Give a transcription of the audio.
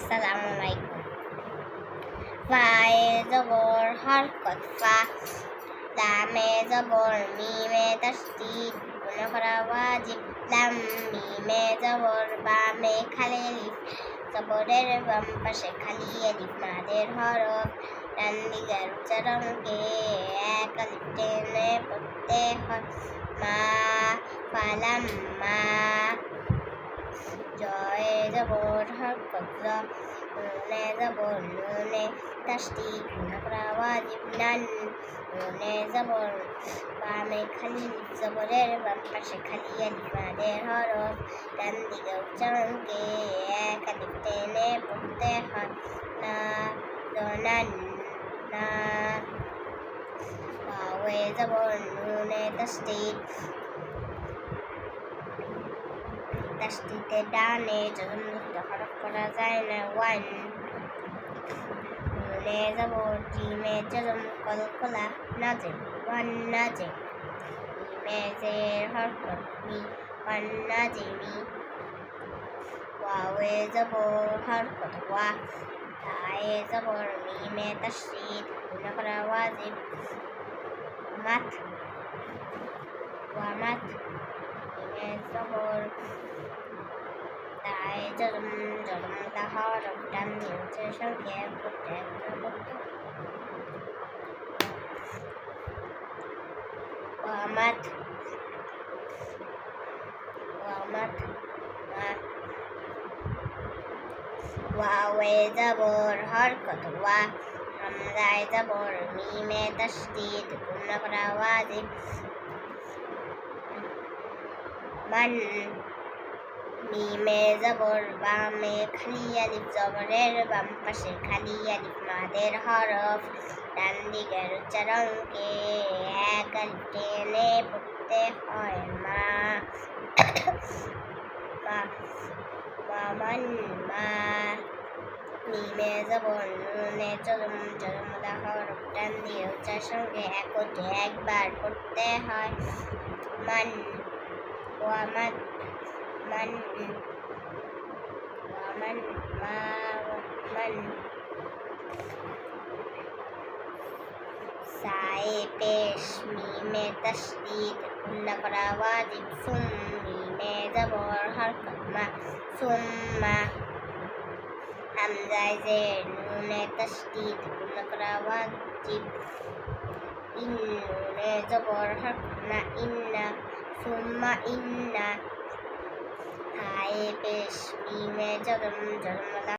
আসসালামু আলাইকুম। ফায়ে জবর হরকত ফা, লামে জবর মিমে তাসদীদ গুণা করা ওয়াজিব, লাম মিমে জবর বামে খালি আলিফ, জবরের বাম পাশে খালি আলিফ মাদের হরফ, ডান দিকের উচ্চারণকে এক আলিফ টেনে পড়তে হয়। মা ফালাম মা, জয়ে জবর হরকত জ, নুনে জবর নুনে তাসদীদ গুণা করা ওয়াজিব, নান নুনে জবর বামে খালি আলিফ, জবরের বাম পাশে খালি আলিফ মাদের হরফ, ডান দিকে উচ্চারণকে এক আলিফ টেনে পড়তে হয়। না নান না, ওয়ায়ে জবর নুনে তাসদীদ, তাসদীদের ডানে জজম যুক্ত হরফ করা যায় না। ওয়ান নুনে জবর জিমে জজম কলকলা নাজিম, ওয়ান নাজিম, মিমে জের হরকত মি, ওয়ান নাজিমি, ওয়ায়ে জবর হরকত ওয়া, তায়ে জবর মিমে তাসদীদ গুণা করা ওয়াজিব, মাত ওয়ামাত, মিমে জবর তায়ে জজম জজমদা হরফ, ডান দিয়ে উচ্চারণকে এক করতে ওয়ামাত ওয়ামাত মা, ওয়ায়ে জবর হরকত ওয়া, হামজায়ে জবর মিমে তাসদীদ গুণা করা ওয়াজিব, মান মিমে জবর বামে খালি আলিফ, জবরের বাম পাশে খালি আলিফ মাদের হরফ, ডান দিকের উচ্চারণকে এক আলিফ টেনে পড়তে হয়। মা মান মা, মিমে জবর নুনে জজম জজমদা হরফ, ডান দিয়ে উচ্চারণকে একত্রে একবার পড়তে হয়। মান ওয়ামান মান ওয়ামান মা মান, সায়ে পেশ মিমে তাসদীদ গুণা করা ওয়াজিব, সুম মিমে জবর হরকত মা, সুম্মা, হামজায়ে জের নুনে তাসদীদ গুণা করা ওয়াজিব, ইন নুনে জবর হরকত না, ইন্না, সুম্মা ইন্না, হায়ে পেশ মিমে জজম জজমদা